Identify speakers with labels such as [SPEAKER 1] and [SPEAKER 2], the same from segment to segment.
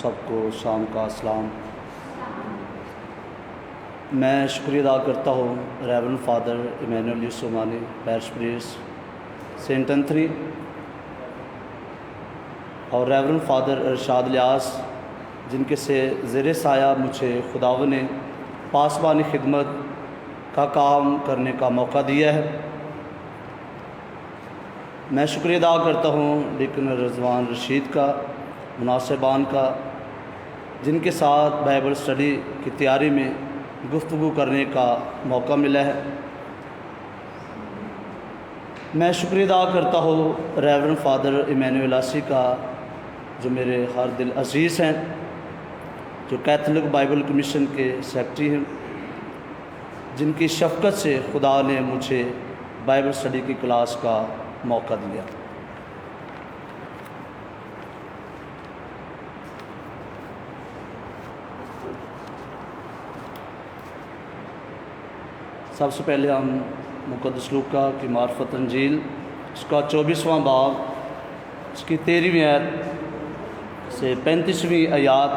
[SPEAKER 1] سب کو شام کا اسلام۔ میں شکریہ ادا کرتا ہوں reverend father Emmanuel Yousafani parish priest Saint Anthony اور ریورنڈ فادر ارشاد الیاس، جن کے سے زیر سایہ مجھے خداوند نے پاسبانی خدمت کا کام کرنے کا موقع دیا ہے۔ میں شکریہ ادا کرتا ہوں ڈیکن رضوان رشید کا، مناسبان کا، جن کے ساتھ بائبل اسٹڈی کی تیاری میں گفتگو کرنے کا موقع ملا ہے۔ میں شکریہ ادا کرتا ہوں ریورنڈ فادر ایمینول آسی کا، جو میرے ہر دل عزیز ہیں، جو کیتھولک بائبل کمیشن کے سیکرٹری ہیں، جن کی شفقت سے خدا نے مجھے بائبل اسٹڈی کی کلاس کا موقع دیا۔ سب سے پہلے ہم مقدس لوکا کی معرفت انجیل، اس کا 24واں باب، اس کی 13ویں آیت سے 35ویں آیات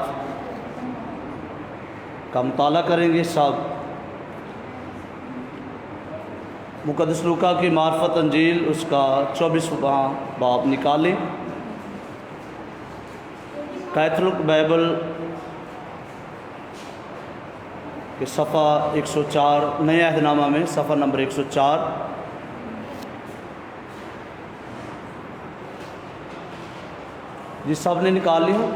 [SPEAKER 1] کا مطالعہ کریں گے۔ سب مقدس لوکا کی معرفت انجیل، اس کا 24واں باب نکالیں۔ کیتھولک بائبل کہ صفحہ 104 نئے عہد نامہ میں صفحہ نمبر 104۔ جی سب نے نکال لی ہو؟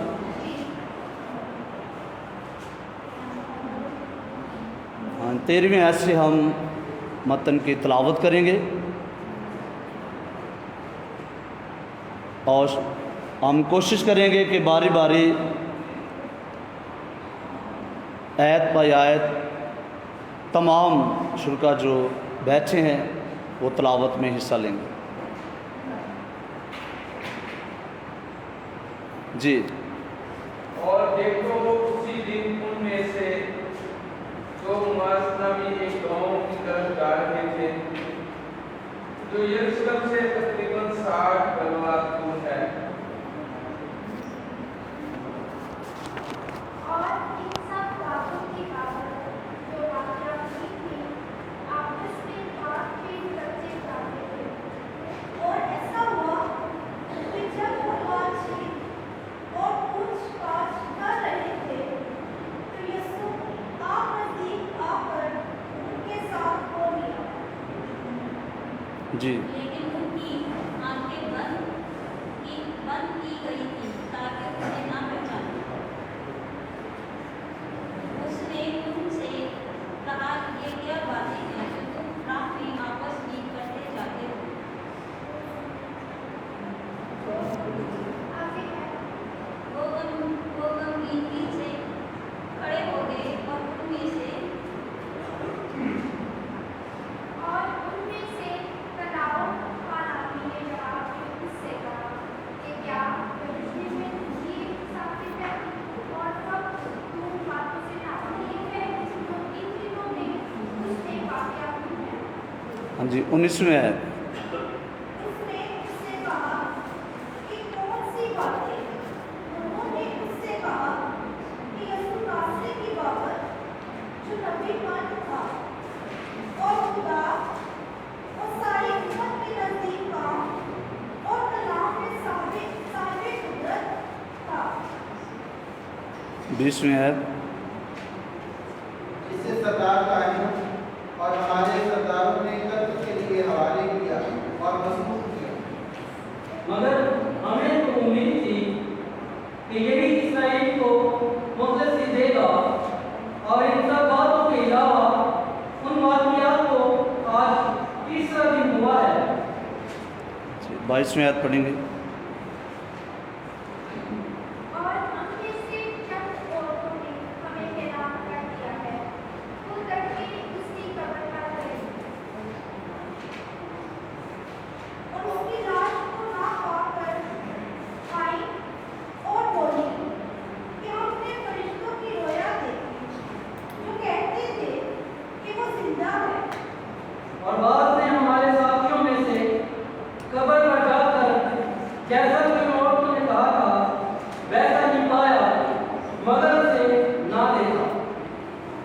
[SPEAKER 1] ہاں، 13ویں آیت سے ہم متن کی تلاوت کریں گے اور ہم کوشش کریں گے کہ باری باری آیت بائی آیت تمام شرکا جو بیٹھے ہیں وہ تلاوت میں حصہ لیں گے۔ جی۔
[SPEAKER 2] اور دیکھو اسی دن ان میں سے جو معاذ نامی ایک گاؤں کی طرف جا رہے تھے، جو یروشلم سے تقریباً 60 کلومیٹر دور ہے،
[SPEAKER 1] جی۔
[SPEAKER 3] لیکن ان کی آنکھیں بند کی گئی تھی تاکہ اسے نہ پہچانے۔ اس نے ان سے کہا، یہ کیا باتیں ہیں جو تم راہ میں آپس میں کرتے جاتے ہو؟ وہ غمگینی سے کھڑے ہو گئے اور ان میں سے
[SPEAKER 1] ہاں جی، 19ویں ہے۔ بیسویں ہے۔
[SPEAKER 4] اسے سردار تعلیم اور ہمارے سرداروں نے قتل کے لیے حوالے کیا اور مسموم کیا،
[SPEAKER 5] مگر ہمیں تو امید تھی کہ یہی اسرائیل کو مخلصی دے گا، اور ان سب باتوں کے علاوہ ان واقعات کو آج تیسرا دن ہوا ہے۔
[SPEAKER 1] 22ویں آیت پڑھیں گے۔
[SPEAKER 5] اور بعد میں ہمارے ساتھیوں میں سے قبر پر جا کر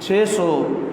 [SPEAKER 1] 600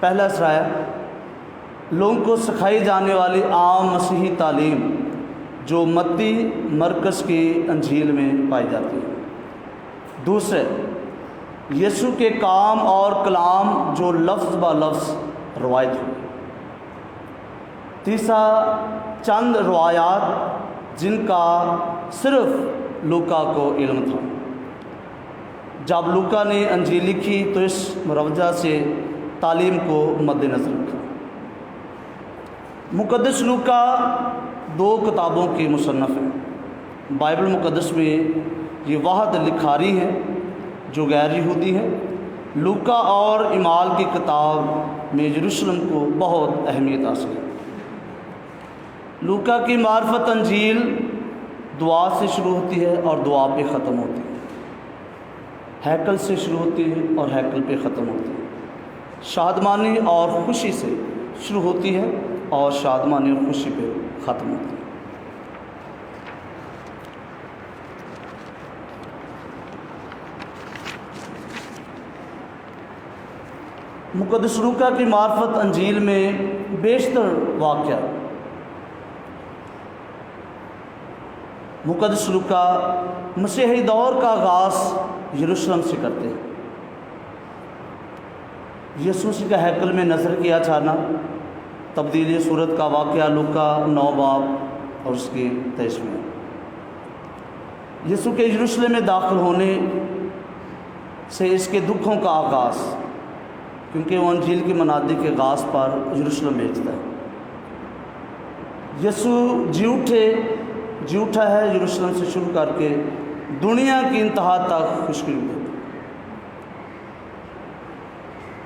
[SPEAKER 1] پہلا اسرائیل لوگوں کو سکھائی جانے والی عام مسیحی تعلیم جو متی مرکز کی انجیل میں پائی جاتی ہے۔ دوسرے، یسوع کے کام اور کلام جو لفظ با لفظ روایت ہوئی۔ تیسرا، چند روایات جن کا صرف لوکا کو علم تھا۔ جب لوکا نے انجیل لکھی تو اس مروجہ سے تعلیم کو مد نظر رکھا۔ مقدس لوکا 2 کتابوں کے مصنف ہیں۔ بائبل مقدس میں یہ واحد لکھاری ہیں جو غیر یہودی ہیں۔ لوکا اور اعمال کی کتاب میں یروشلم کو بہت اہمیت حاصل ہے۔ لوکا کی معرفت انجیل دعا سے شروع ہوتی ہے اور دعا پہ ختم ہوتی ہے، ہیکل سے شروع ہوتی ہے اور ہیکل پہ ختم ہوتی ہے، شادمانی اور خوشی سے شروع ہوتی ہے اور شادمانی اور خوشی پہ ختم ہوتی ہے۔ مقدس لوکا کی معرفت انجیل میں بیشتر واقعہ مقدس لوکا مسیحی دور کا آغاز یروشلم سے کرتے ہیں۔ یسوع کا ہیکل میں نظر کیا جانا، تبدیلی صورت کا واقعہ لوکا 9 باب اور اس کی 23 میں۔ یسوع کے یروشلم میں داخل ہونے سے اس کے دکھوں کا آغاز، کیونکہ وہ انجیل کی منادی کے آغاز پر یروشلم بھیجتا ہے۔ یسوع جی اٹھا ہے یروشلم سے شروع کر کے دنیا کی انتہا تک خوشخبری ہے۔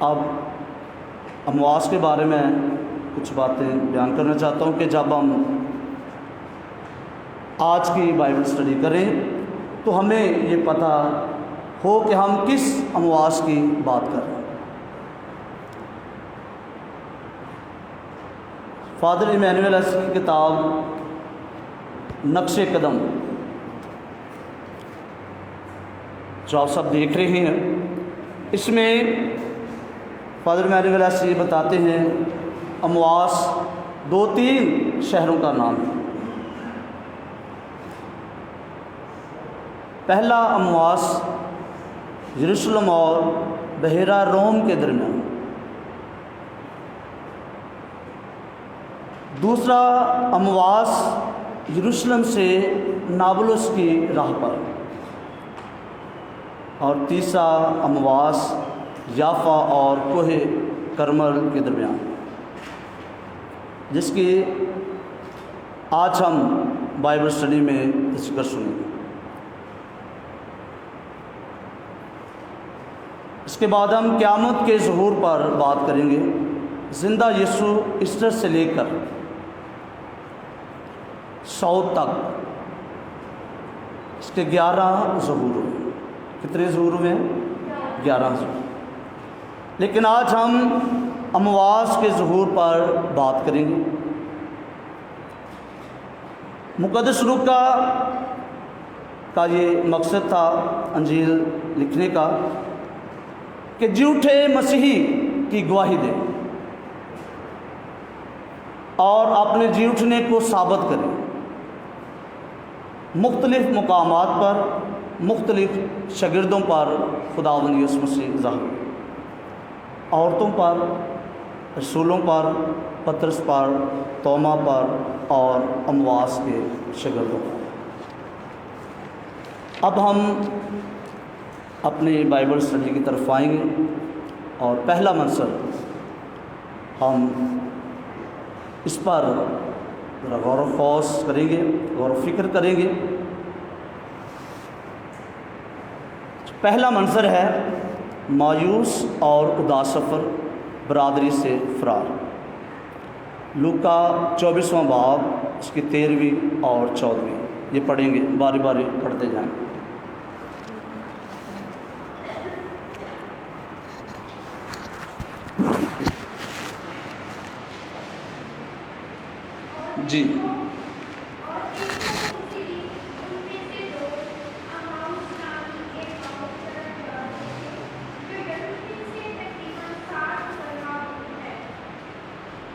[SPEAKER 1] اب امواس کے بارے میں کچھ باتیں بیان کرنا چاہتا ہوں کہ جب ہم آج کی بائبل اسٹڈی کریں تو ہمیں یہ پتہ ہو کہ ہم کس امواس کی بات کر رہے ہیں۔ فادر ایمینویل ایس کی کتاب نقش قدم جو آپ سب دیکھ رہے ہیں، اس میں فادر ایمینویل ایس یہ بتاتے ہیں امواس 2-3 شہروں کا نام ہے۔ پہلا امواس یروشلم اور بحیرہ روم کے درمیان، دوسرا امواس یروشلم سے نابلس کی راہ پر، اور تیسرا امواس یافا اور کوہ کرمل کے درمیان، جس کی آج ہم بائبل اسٹڈی میں ذکر سنیں گے۔ اس کے بعد ہم قیامت کے ظہور پر بات کریں گے۔ زندہ یسوع ایسٹر سے لے کر صعود تک اس کے 11 ظہور ہوئے۔ کتنے ظہور ہوئے ہیں؟ 11 ظہور۔ لیکن آج ہم امواس کے ظہور پر بات کریں گے۔ مقدس لوکا کا یہ مقصد تھا انجیل لکھنے کا کہ جھوٹے مسیحی کی گواہی دے اور اپنے جھوٹنے کو ثابت کرے، مختلف مقامات پر مختلف شاگردوں پر خداوند یسوع مسیح ظاہر، عورتوں پر، رسولوں پر، پطرس پر، توما پر اور امواس کے شاگردوں پر۔ اب ہم اپنی بائبل اسٹڈی کی طرف آئیں گے اور پہلا منظر ہم اس پر ذرا غور و خوض کریں گے، غور و فکر کریں گے۔ پہلا منظر ہے مایوس اور اداس سفر، برادری سے فرار۔ لوکا 24واں باب اس کی 13ویں اور 14ویں، یہ پڑھیں گے، باری باری پڑھتے جائیں۔ جی
[SPEAKER 3] اور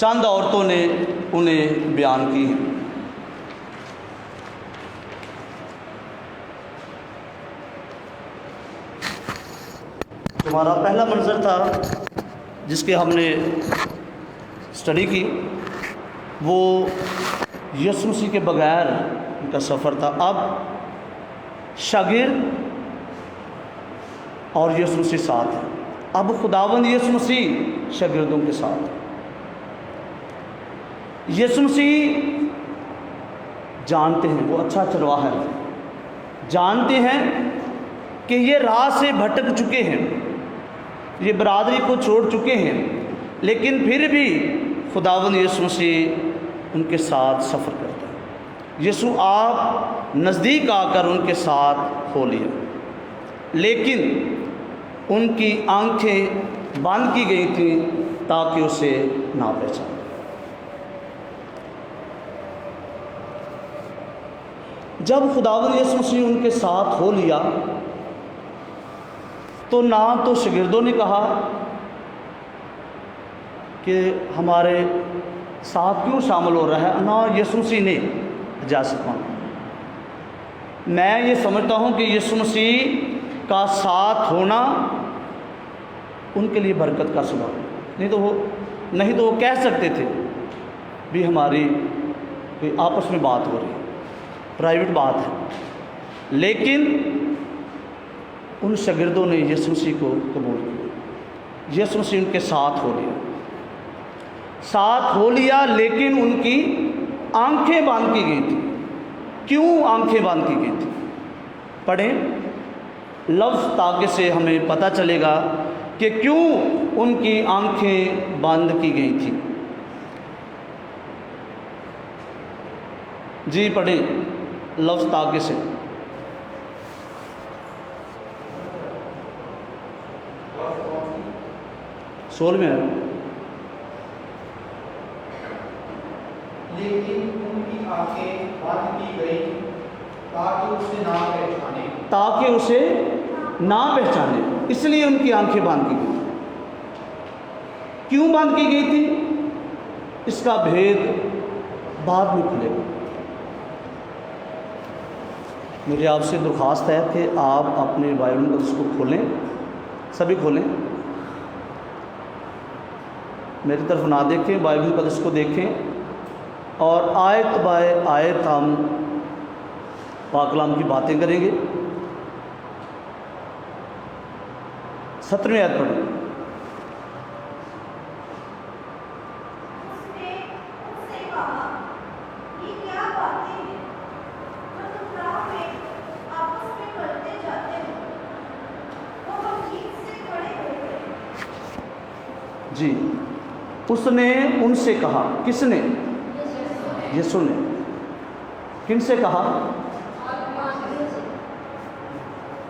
[SPEAKER 1] چند عورتوں نے انہیں بیان کی ہیں۔ ہمارا پہلا منظر تھا جس کے ہم نے اسٹڈی کی، وہ یسوع مسیح کے بغیر ان کا سفر تھا۔ اب شاگرد اور یسوع مسیح ساتھ ہیں۔ اب خداوند یسوع مسیح شاگردوں کے ساتھ ہیں۔ یسوع مسیح جانتے ہیں، وہ اچھا چرواہا ہے، جانتے ہیں کہ یہ راہ سے بھٹک چکے ہیں، یہ برادری کو چھوڑ چکے ہیں، لیکن پھر بھی خداوند یسوع مسیح ان کے ساتھ سفر کرتا ہے۔ یسوع آپ نزدیک آ کر ان کے ساتھ ہو لیا، لیکن ان کی آنکھیں بند کی گئی تھیں تاکہ اسے نہ پہچانے۔ جب خداوند یسوع مسیح ان کے ساتھ ہو لیا تو نہ تو شاگردوں نے کہا کہ ہمارے ساتھ کیوں شامل ہو رہا ہے، نہ یسوع مسیح نے اجازت مانگی۔ میں یہ سمجھتا ہوں کہ یسوع مسیح کا ساتھ ہونا ان کے لیے برکت کا سبب، نہیں تو وہ کہہ سکتے تھے بھی ہماری کوئی آپس میں بات ہو رہی ہے، پرائیویٹ بات ہے، لیکن ان شاگردوں نے یسوع مسیح کو قبول کیا۔ یسوع مسیح ان کے ساتھ ہو لیا، لیکن ان کی آنکھیں باندھ کی گئی تھیں۔ کیوں آنکھیں باندھ کی گئی تھیں؟ پڑھیں لفظ تاکہ سے ہمیں پتہ چلے گا کہ کیوں ان کی آنکھیں بند کی گئی تھیں۔ جی پڑھیں لفظ تاکہ سے۔ سول میں ہے،
[SPEAKER 4] لیکن ان کی آنکھیں بند کی گئی تاکہ اسے نہ پہچانے، اس لیے ان کی آنکھیں بند کی گئی۔ کیوں بند کی گئی تھی؟ اس کا بھید بعد میں کھلے گا۔ میری آپ سے درخواست ہے کہ آپ اپنے بائبل مقدس کو کھولیں، سبھی کھولیں، میری طرف نہ دیکھیں، بائبل مقدس کو دیکھیں، اور آیت بائے آیت ہم پاک کلام کی باتیں کریں گے۔ 17ویں آیت پڑھیں۔
[SPEAKER 3] اس نے ان سے کہا، یہ کیا باتیں ہیں جو تم راہ میں آپس میں کرتے جاتے ہو؟ وہ غمگین سے کھڑے ہو گئے۔
[SPEAKER 1] جی، اس نے ان سے کہا، کس نے؟ یسوع نے۔ کن سے کہا؟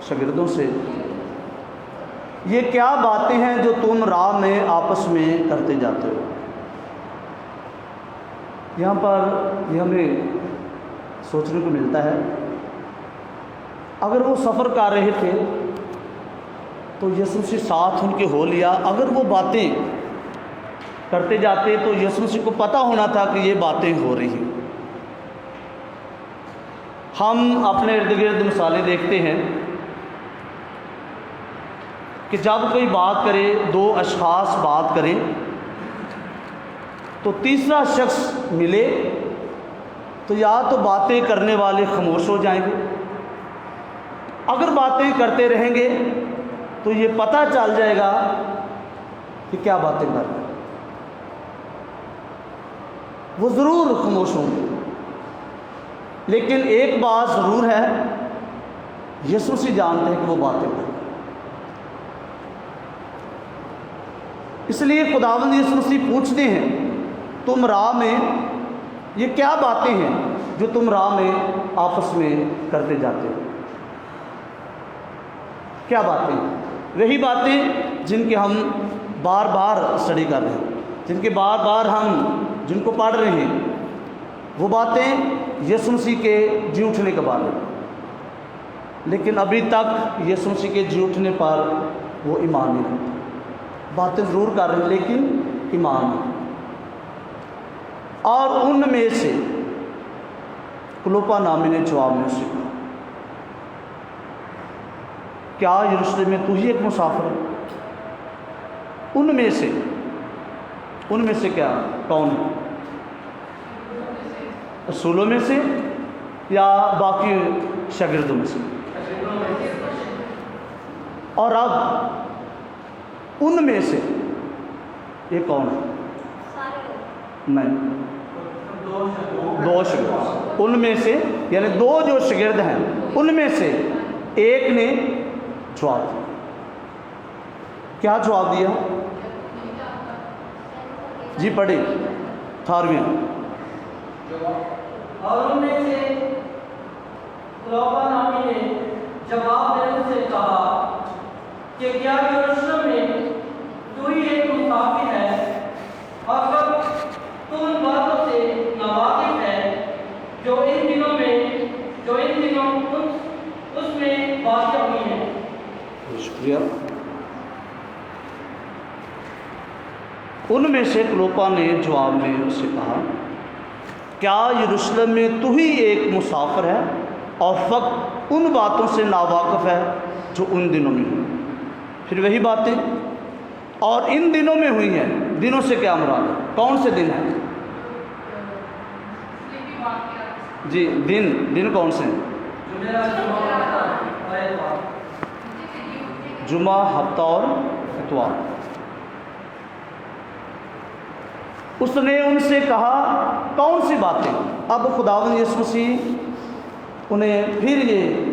[SPEAKER 1] شاگردوں سے۔ یہ کیا باتیں ہیں جو تم راہ میں آپس میں کرتے جاتے ہو؟ یہاں پر یہ ہمیں سوچنے کو ملتا ہے، اگر وہ سفر کر رہے تھے تو یسوع سے ساتھ ان کے ہو لیا، اگر وہ باتیں کرتے جاتے تو یسوع مسیح کو پتہ ہونا تھا کہ یہ باتیں ہو رہی ہیں۔ ہم اپنے ارد گرد مثالیں دیکھتے ہیں کہ جب کوئی بات کرے، دو اشخاص بات کریں تو تیسرا شخص ملے تو یا تو باتیں کرنے والے خاموش ہو جائیں گے، اگر باتیں کرتے رہیں گے تو یہ پتہ چل جائے گا کہ کیا باتیں کر رہے ہیں، وہ ضرور خاموش ہوں گے۔ لیکن ایک بات ضرور ہے، یسوع سے جانتے ہیں کہ وہ باتیں کریں، اس لیے خداوند یسوع مسیح پوچھتے ہیں تم راہ میں یہ کیا باتیں ہیں جو تم راہ میں آپس میں کرتے جاتے ہو؟ کیا باتیں؟ وہی باتیں جن کے ہم بار بار اسٹڈی کر رہے ہیں، جن کے بار بار ہم جن کو پڑھ رہے ہیں، وہ باتیں یسوع مسیح کے جی اٹھنے کے بارے میں، لیکن ابھی تک یسوع مسیح کے جی اٹھنے پر وہ ایمان نہیں رکھتے، باتیں ضرور کر رہے ہیں لیکن ایمان نہیں۔ اور ان میں سے کلوپا نامی نے جواب میں اسے کہا کیا یروشلم میں تو ہی ایک مسافر ہے؟ ان میں سے کیا کون ہے؟ رسولوں میں سے یا باقی شاگردوں میں سے؟ اور اب ان میں سے یہ کون ہے؟ نہیں، دو شاگرد، ان میں سے یعنی دو جو شاگرد ہیں ان میں سے ایک نے جواب دیا۔ کیا جواب دیا؟ جی پڑھیں 18ویں۔
[SPEAKER 5] اور ان میں سے کلوپا نامی نے جواب میں ان سے کہا کہ کیا یروشلم میں تو ہی ایک مسافر ہے اور کب تو ان باتوں سے ناواقف ہے جو ان دنوں اس میں واقع ہوئی ہیں؟
[SPEAKER 1] شکریہ۔ ان میں سے کلوپا نے جواب میں اسے کہا کیا یروشلم میں تو ہی ایک مسافر ہے اور فقط ان باتوں سے ناواقف ہے جو ان دنوں میں ہوئی؟ پھر وہی باتیں اور ان دنوں میں ہوئی ہیں۔ دنوں سے کیا مراد ہے؟ کون سے دن ہیں؟ جی دن کون سے ہیں؟ جمعہ، ہفتہ اور اتوار۔ اس نے ان سے کہا کون سی باتیں؟ اب خداوند یسوع مسیح انہیں پھر یہ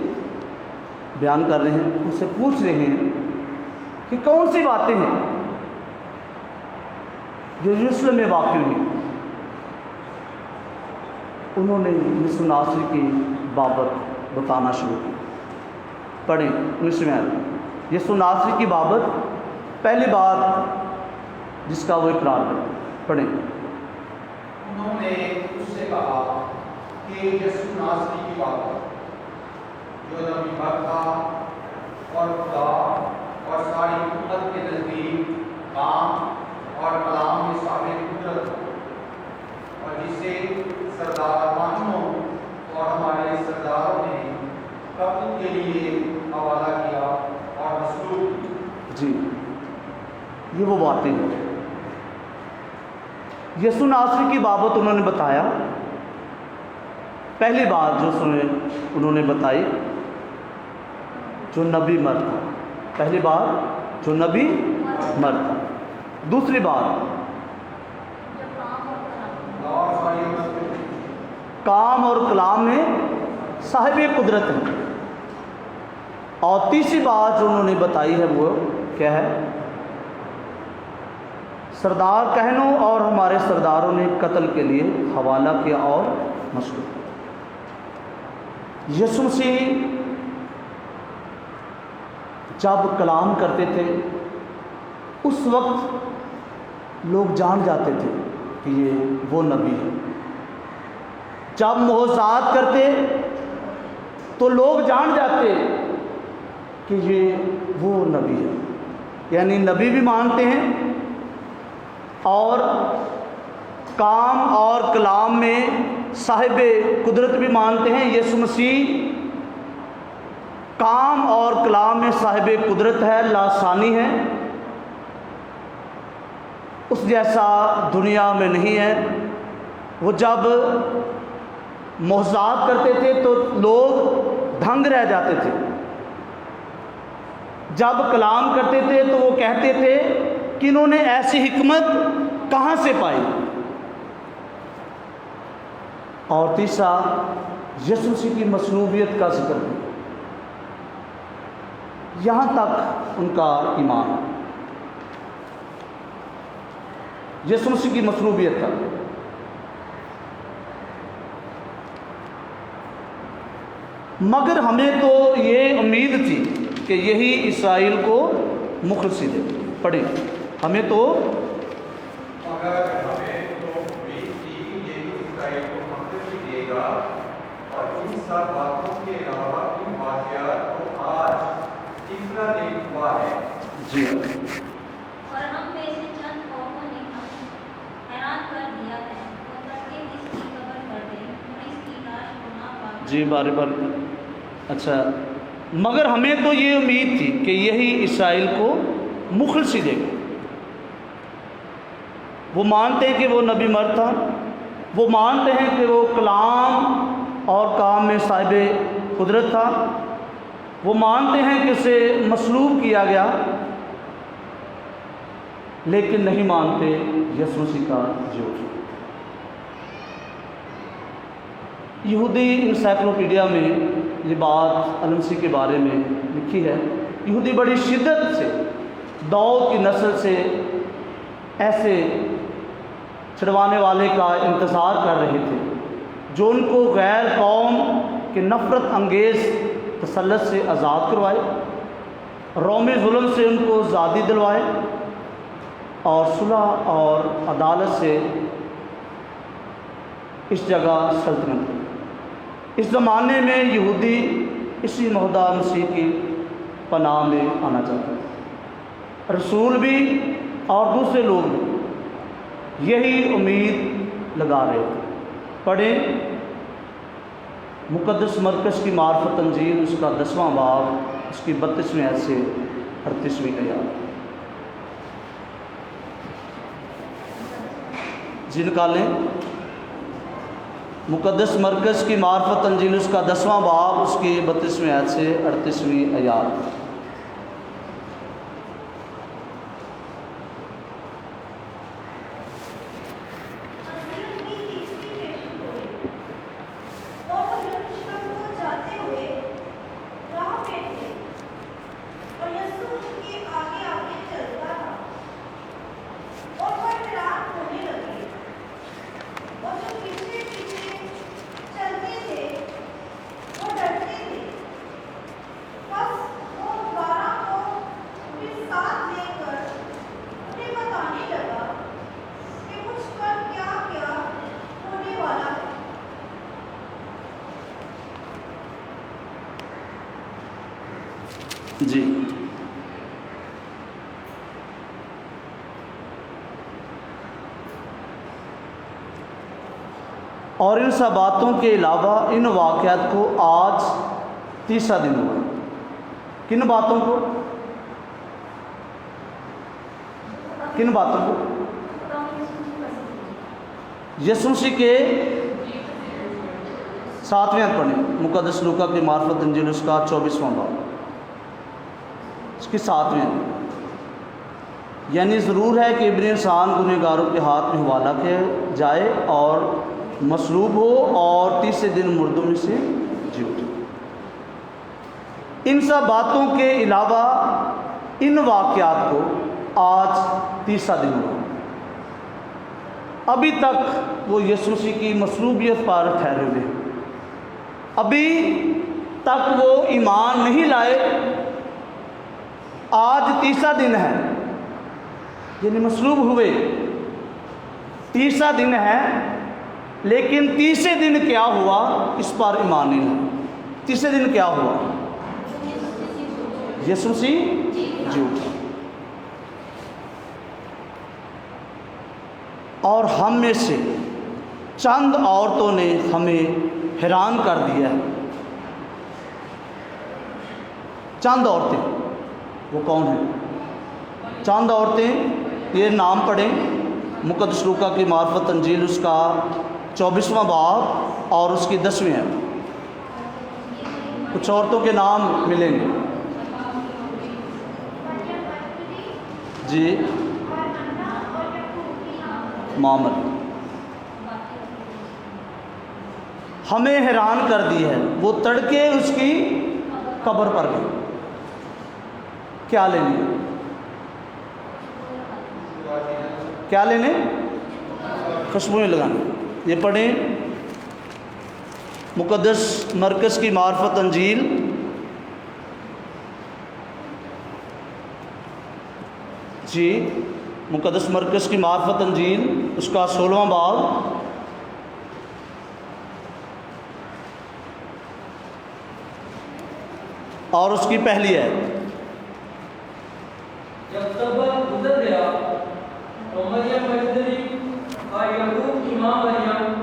[SPEAKER 1] بیان کر رہے ہیں، ان سے پوچھ رہے ہیں کہ کون سی باتیں ہیں جو یروشلم میں واقع ہوئی؟ انہوں نے یسوع ناصری کی بابت بتانا شروع کی۔ پڑھیں 19ویں آیت۔ یسوع ناصری کی بابت پہلی بات جس کا وہ اقرار کرتے۔ پڑھیں۔
[SPEAKER 4] انہوں نے اس سے کہا کہ یسوع ناصری کی بابت جو نبی بر تھا اور خدا اور ساری امت کے نزدیک کام اور کلام میں ثابت قدرت ہو، اور جسے سردارانوں اور ہمارے سرداروں نے قبول کے لیے حوالہ کیا اور مسلوب کی۔
[SPEAKER 1] جی یہ وہ باتیں ہیں یسوع ناصری کی بابت انہوں نے بتایا۔ پہلی بات جو انہوں نے بتائی جو نبی مرد تھا، پہلی بات جو نبی مرد تھا۔ دوسری بات کام اور کلام میں صاحب قدرت ہے۔ اور تیسری بات جو انہوں نے بتائی ہے وہ کیا ہے؟ سردار کہنوں اور ہمارے سرداروں نے قتل کے لیے حوالہ کیا اور مشہور۔ یسوع مسیح جب کلام کرتے تھے اس وقت لوگ جان جاتے تھے کہ یہ وہ نبی ہے۔ جب معجزات کرتے تو لوگ جان جاتے کہ یہ وہ نبی ہے، یعنی نبی بھی مانتے ہیں اور کام اور کلام میں صاحب قدرت بھی مانتے ہیں۔ یسوع مسیح کام اور کلام میں صاحب قدرت ہے، لاسانی ہے، اس جیسا دنیا میں نہیں ہے۔ وہ جب معجزات کرتے تھے تو لوگ دھنگ رہ جاتے تھے، جب کلام کرتے تھے تو وہ کہتے تھے کہ انہوں نے ایسی حکمت کہاں سے پائی۔ اور تیسرا یسوع مسیح کی مصلوبیت کا ذکر ہے، یہاں تک ان کا ایمان یسوع مسیح کی مصلوبیت تک۔ مگر ہمیں تو یہ امید تھی کہ یہی اسرائیل کو مخلصی دے۔ پڑھیں۔ ہمیں تو
[SPEAKER 6] مگر ہمیں تو امید تھی یہی اسرائیل کو مخلصی دے گا، اور ان سب باتوں کے علاوہ ان واقعات کو آج تیسرا دن ہوا ہے۔
[SPEAKER 1] جی
[SPEAKER 3] اور ہم میں سے چند قوموں نے ہمیں حیران کر دیا ہے،
[SPEAKER 1] جی بار بار اچھا، مگر ہمیں تو یہ امید تھی کہ یہی اسرائیل کو مخلصی دے گا۔ وہ مانتے ہیں کہ وہ نبی مرد تھا، وہ مانتے ہیں کہ وہ کلام اور کام میں صاحب قدرت تھا، وہ مانتے ہیں کہ اسے مصلوب کیا گیا، لیکن نہیں مانتے یسوع مسیح کا جھوٹ۔ یہودی انسائکلوپیڈیا میں یہ بات المسیح کے بارے میں لکھی ہے، یہودی بڑی شدت سے داؤد کی نسل سے ایسے چھڑوانے والے کا انتظار کر رہے تھے جو ان کو غیر قوم کے نفرت انگیز تسلط سے آزاد کروائے، رومی ظلم سے ان کو آزادی دلوائے اور صلح اور عدالت سے اس جگہ سلطنت۔ اس زمانے میں یہودی اسی موعودہ مسیح کی پناہ میں آنا چاہتے ہیں، رسول بھی اور دوسرے لوگ بھی یہی امید لگا رہے تھے۔ پڑھیں مقدس مرکز کی معرفت انجیل، اس کا 10واں باب، اس کی 32ویں آیت سے 38ویں آیات۔ جی نکالیں مقدس مرکز کی معرفت انجیل، اس کا 10واں باب، اس کی 32ویں آیت سے 38ویں آیات۔ جی اور ان سب باتوں کے علاوہ ان واقعات کو آج تیسرا دن ہوا۔ کن باتوں کو؟ کن باتوں کو؟ یسوع مسیح کے 7ویں آیت پڑھیں، مقدس لوکا کی معرفت انجیل، اس کا 24واں باب، اس کی 7ویں آیت۔ یعنی ضرور ہے کہ ابن انسان گنہگاروں کے ہاتھ میں حوالہ کیا جائے اور مصلوب ہو اور تیسرے دن مردوں میں سے جی اٹھے۔ ان سب باتوں کے علاوہ ان واقعات کو آج تیسرا دن ہوا۔ ابھی تک وہ یسوع مسیح کی مصلوبیت پر ٹھہرے ہوئے، ابھی تک وہ ایمان نہیں لائے۔ آج تیسرا دن ہے، یعنی مصلوب ہوئے، تیسرا دن ہے، لیکن تیسرے دن کیا ہوا اس پر ایمان نہیں لایا۔ تیسرے دن کیا ہوا؟ یسوع مسیح جی اٹھا۔ اور ہم میں سے چند عورتوں نے ہمیں حیران کر دیا ہے۔ چند عورتیں، وہ کون ہیں؟ چند عورتیں، یہ نام پڑھیں مقدس لوکا کی معرفت انجیل، اس کا 24واں باب اور اس کی 10ویں ہے۔ کچھ عورتوں کے نام ملیں گے جی۔ معمر ہمیں حیران کر دی ہے، وہ تڑکے اس کی قبر پر گئے۔ کیا لینے؟ کیا لینے؟ خوشبوئیں لگانے۔ یہ پڑھیں مقدس مرکز کی معرفت انجیل، جی مقدس مرکز کی معرفت انجیل، اس کا 16واں باب اور اس کی پہلی ہے۔
[SPEAKER 5] جب سب وقت گزر گیا تو مریم مجدلی اور یعقوب کی ماں مریم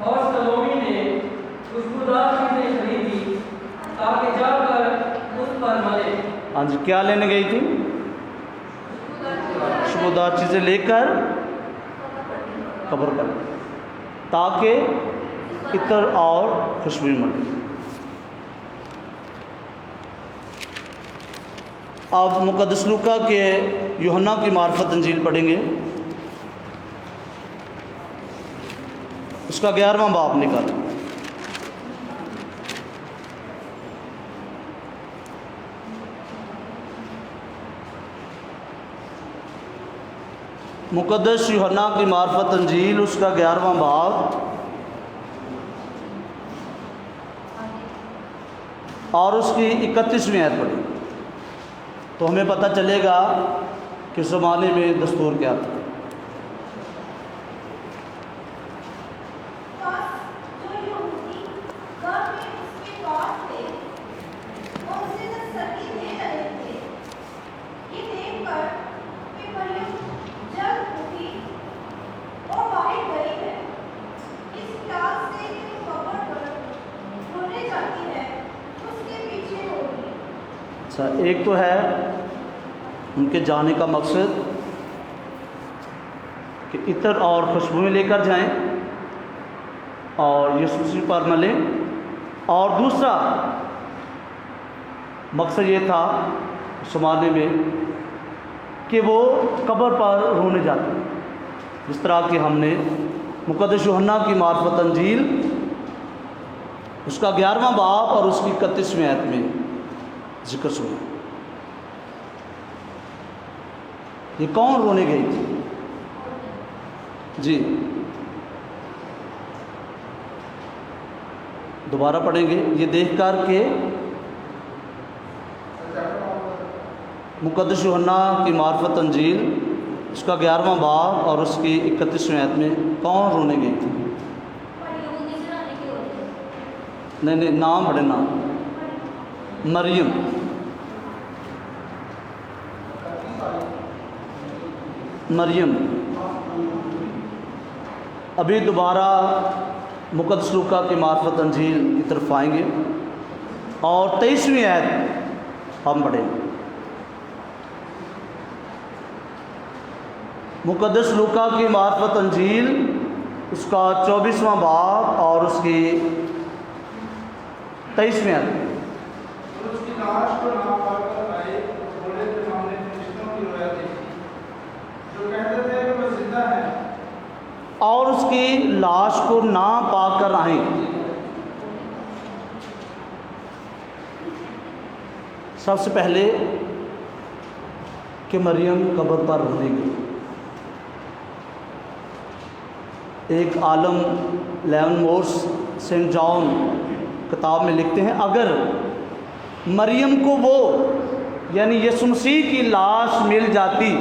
[SPEAKER 5] اور سلومی نے خوشبودار چیزیں
[SPEAKER 1] جی، کیا لینے گئی تھی؟ خوشبودار چیزیں لے کر قبر پر، تاکہ عطر اور خوشبو ملے۔ آپ مقدس لوکا کے یوحنا کی معرفت انجیل پڑھیں گے، اس کا 11واں باب نکال۔ مقدس یوحنا کی معرفت انجیل اس کا 11واں باب اور اس کی 31ویں آیت پڑھی تو ہمیں پتہ چلے گا کہ زمانے میں دستور کیا تھا۔
[SPEAKER 3] جو یہودی گھر میں اس کے پاس تھے ان سے تسلی دے رہے تھے، یہ دیکھ کر کہ مریم جلد اٹھی اور باہر گئی ہے، اس خیال سے کہ وہ قبر پر رونے جاتی ہے، اس کے پیچھے ہو گئی۔
[SPEAKER 1] اچھا، ایک تو ہے ان کے جانے کا مقصد کہ عطر اور خوشبوئیں لے کر جائیں اور یسوع مسیح پر ملیں، اور دوسرا مقصد یہ تھا اس زمانے میں کہ وہ قبر پر رونے جاتے ہیں، جس طرح کہ ہم نے مقدس یوحنا کی معرفت انجیل اس کا 11واں باب اور اس کی 31ویں آیت میں ذکر سنا۔ یہ کون رونے گئی تھی؟ جی، دوبارہ پڑھیں گے، یہ دیکھ کر کہ مقدس یوحنا کی معرفت انجیل اس کا 11واں باب اور اس کی 31ویں آیت میں کون رونے گئی تھی؟ نہیں، نام پڑھے، نام مریم۔ مریم ابھی دوبارہ مقدس لوکا کی معرفت انجیل کی طرف آئیں گے اور 23ویں آیت ہم پڑھیں گے۔ مقدس لوکا کی معرفت انجیل اس کا 24واں باب اور اس کی 23ویں آیت۔
[SPEAKER 6] اور اس کی لاش کو نہ پا کر آئے اور بولے کہ ہم نے فرشتوں کی رویا دیکھی جو کہتے تھے کہ وہ زندہ ہے۔
[SPEAKER 1] اور اس کی لاش کو نہ پا کر آئیں۔ سب سے پہلے کہ مریم قبر پر رونے گئی۔ ایک عالم لیون مورس سینٹ جان کتاب میں لکھتے ہیں، اگر مریم کو وہ یعنی یسوع مسیح کی لاش مل جاتی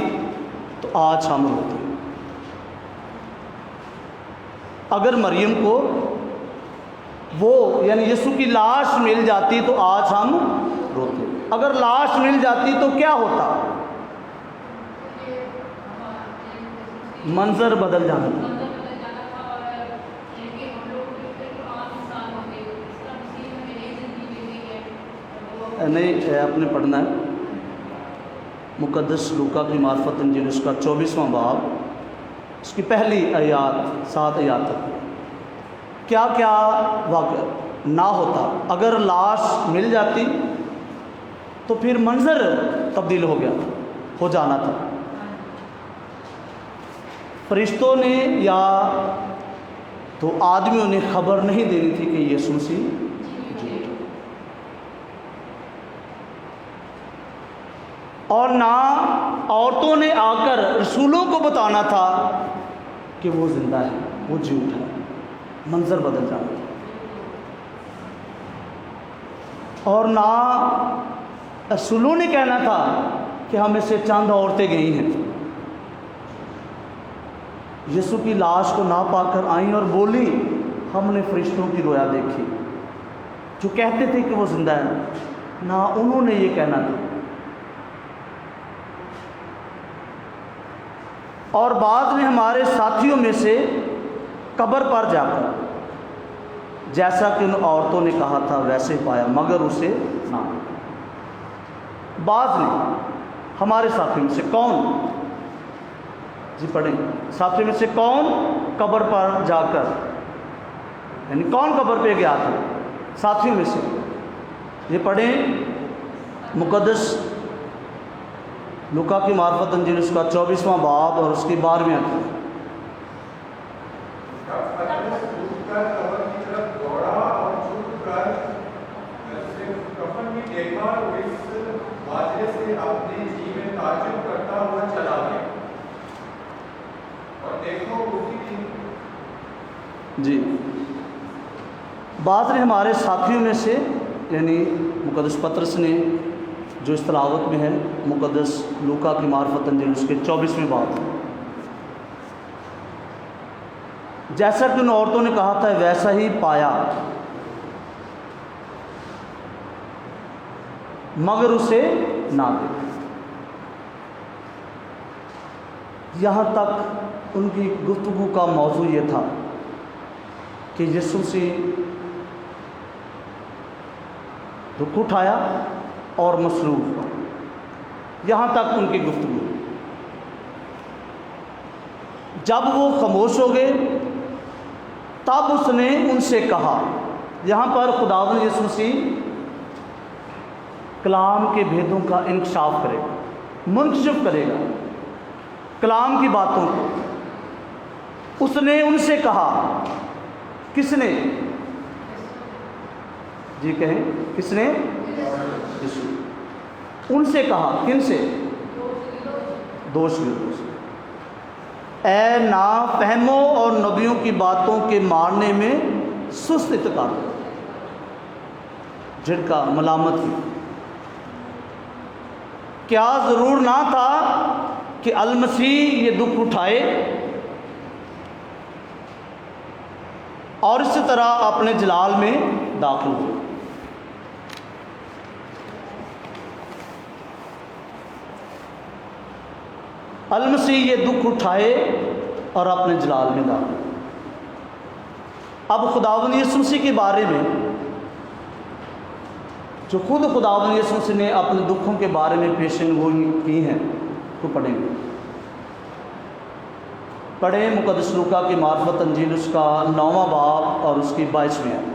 [SPEAKER 1] تو آج ہم روتے۔ اگر مریم کو وہ یعنی یسوع کی لاش مل جاتی تو آج ہم روتے۔ اگر لاش مل جاتی تو کیا ہوتا؟ منظر بدل جانا۔ نہیں، آپ نے پڑھنا ہے مقدس لوکا کی معرفت انجیل اس کا 24واں باب اس کی پہلی آیات 7 آیات تک کیا کیا واقع نہ ہوتا۔ اگر لاش مل جاتی تو پھر منظر تبدیل ہو جانا تھا۔ فرشتوں نے یا تو آدمیوں نے خبر نہیں دینی تھی کہ یسوع مسیح جھوٹ، اور نہ عورتوں نے آ کر رسولوں کو بتانا تھا کہ وہ زندہ ہے، وہ جھوٹ ہے۔ منظر بدل جانا تھا، اور نہ رسولوں نے کہنا تھا کہ ہم سے چند عورتیں گئی ہیں، یسوع کی لاش کو نہ پا کر آئیں اور بولی ہم نے فرشتوں کی رویا دیکھی جو کہتے تھے کہ وہ زندہ ہے، نہ انہوں نے یہ کہنا تھا۔ اور بعد میں ہمارے ساتھیوں میں سے قبر پر جا کر جیسا کہ ان عورتوں نے کہا تھا ویسے پایا، مگر اسے نہ۔ بعض نے ہمارے ساتھی میں سے کون، جی پڑھیں، ساتھی میں سے کون قبر پر جا کر، یعنی کون قبر پہ گیا تھا ساتھیوں میں سے، یہ پڑھیں مقدس لوکا کی معرفت انجیل اس کا 24واں باب اور اس کی 12ویں آیت۔
[SPEAKER 2] جب پترس اٹھ کر قبر کی طرف دوڑا اور چھپ کر صرف کفن بھی دیکھا تو اس واضح سے اپنے جی میں تعجب کرتا ہوا چلا گیا، اور دیکھو اسی دن
[SPEAKER 1] جی بعض نے ہمارے ساتھیوں میں سے، یعنی مقدس پترس نے جو اس تلاوت میں ہے مقدس لوکا کی معرفت انجیل اس کے 24ویں باب، جیسا کہ ان عورتوں نے کہا تھا ویسا ہی پایا، مگر اسے نہ دیکھا۔ یہاں تک ان کی گفتگو کا موضوع یہ تھا کہ یسوع مسیح دکھ اٹھایا اور مصلوب ہوا، یہاں تک ان کی گفتگو۔ جب وہ خاموش ہو گئے تب اس نے ان سے کہا، یہاں پر خداوند یسوع مسیح کلام کے بھیدوں کا انکشاف کرے گا، منکشف کرے گا کلام کی باتوں کو۔ اس نے ان سے کہا، کس نے؟ جی کہیں، کس نے؟ یسوع۔ ان سے کہا، کن سے؟ دوش گروہ سے، اے نافہموں اور نبیوں کی باتوں کے مارنے میں سست اعتقاد جن کا ملامت کی، کیا ضرور نہ تھا کہ المسیح یہ دکھ اٹھائے اور اسی طرح اپنے جلال میں داخل ہوئے؟ المسیح یہ دکھ اٹھائے اور اپنے جلال میں داخل ہوئے۔ اب خداوند یسوع مسیح کے بارے میں جو خود خداوند یسوع مسیح نے اپنے دکھوں کے بارے میں پیشن گوئی کی ہیں تو پڑھیں گے۔ پڑھیں مقدس لوکا کی معرفت انجیل اس کا 9واں باب اور اس کی 22ویں آیت۔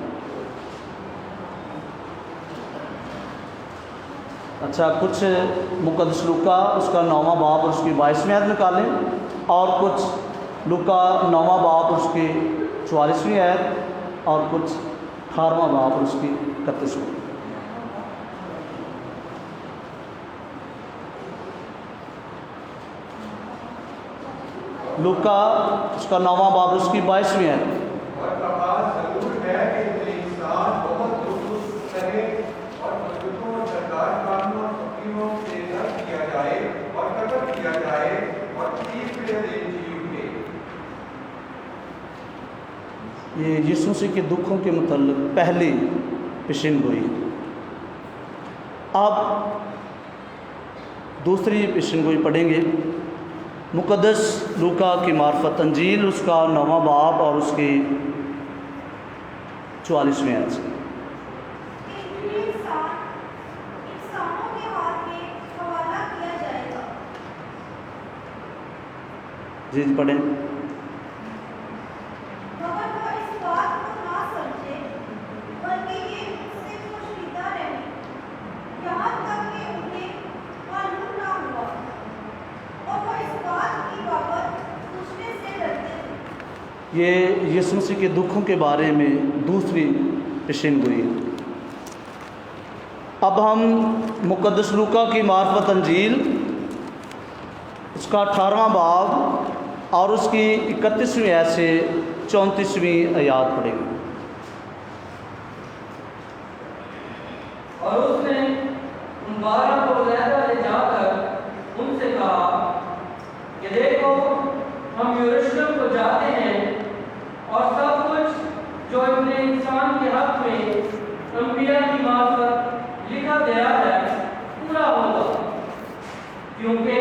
[SPEAKER 1] اچھا، کچھ مقدس لوکا اس کا 9واں باب اور اس کی 22ویں آیت نکالیں، اور کچھ لوکا 9واں باب اور اس کی 44ویں آیت، اور کچھ 18واں باب اور اس کی 31ویں۔ لوکا اس کا 9واں باب اور اس کی 22ویں آیت۔
[SPEAKER 2] اور کہا ضرور ہے کہ انسان بہت دکھ سہے اور بزرگوں اور سردار خانوں اور فقیروں سے رد کیا جائے اور قتل کیا جائے اور تیسرے دن جی اٹھے۔
[SPEAKER 1] یہ یسوع مسیح کے دکھوں کے متعلق پہلی پیشن گوئی۔ اب دوسری پیشن گوئی پڑھیں گے مقدس لوکا کی معرفت انجیل اس کا 9واں باب اور اس کی 44ویں آیت سے۔
[SPEAKER 3] انسانوں کے ہاتھ میں حوالہ کیا جائے گا۔
[SPEAKER 1] جی پڑھیں۔
[SPEAKER 3] مگر وہ اس بات کو نہ سمجھے بلکہ یہ ان سے پوشیدہ رہے، یہاں تک کہ انہیں معلوم نہ ہوا، اور وہ اس بات کی بابت پوچھنے سے ڈرتے تھے۔
[SPEAKER 1] یہ یسوع مسیح کے دکھوں کے بارے میں دوسری پیشن گوئی ہے۔ اب ہم مقدس لوکا کی معرفت انجیل اس کا 18واں باب اور اس کی 31ویں آیت سے 34ویں آیات پڑھیں گے۔
[SPEAKER 5] اور اس نے ان 12 کو علیحدہ لے جا کر ان سے کہا کہ دیکھو ہم یروشلم کو جاتے ہیں، اور سب کچھ جو ابن انسان کے حق میں انبیاء کی معرفت لکھا گیا ہے پورا ہوگا، کیونکہ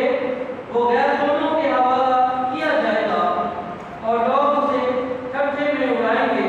[SPEAKER 5] وہ غیر قوموں کے حوالہ کیا جائے گا اور لوگ اسے قبضے میں اڑائیں گے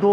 [SPEAKER 1] 2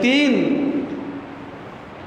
[SPEAKER 1] 3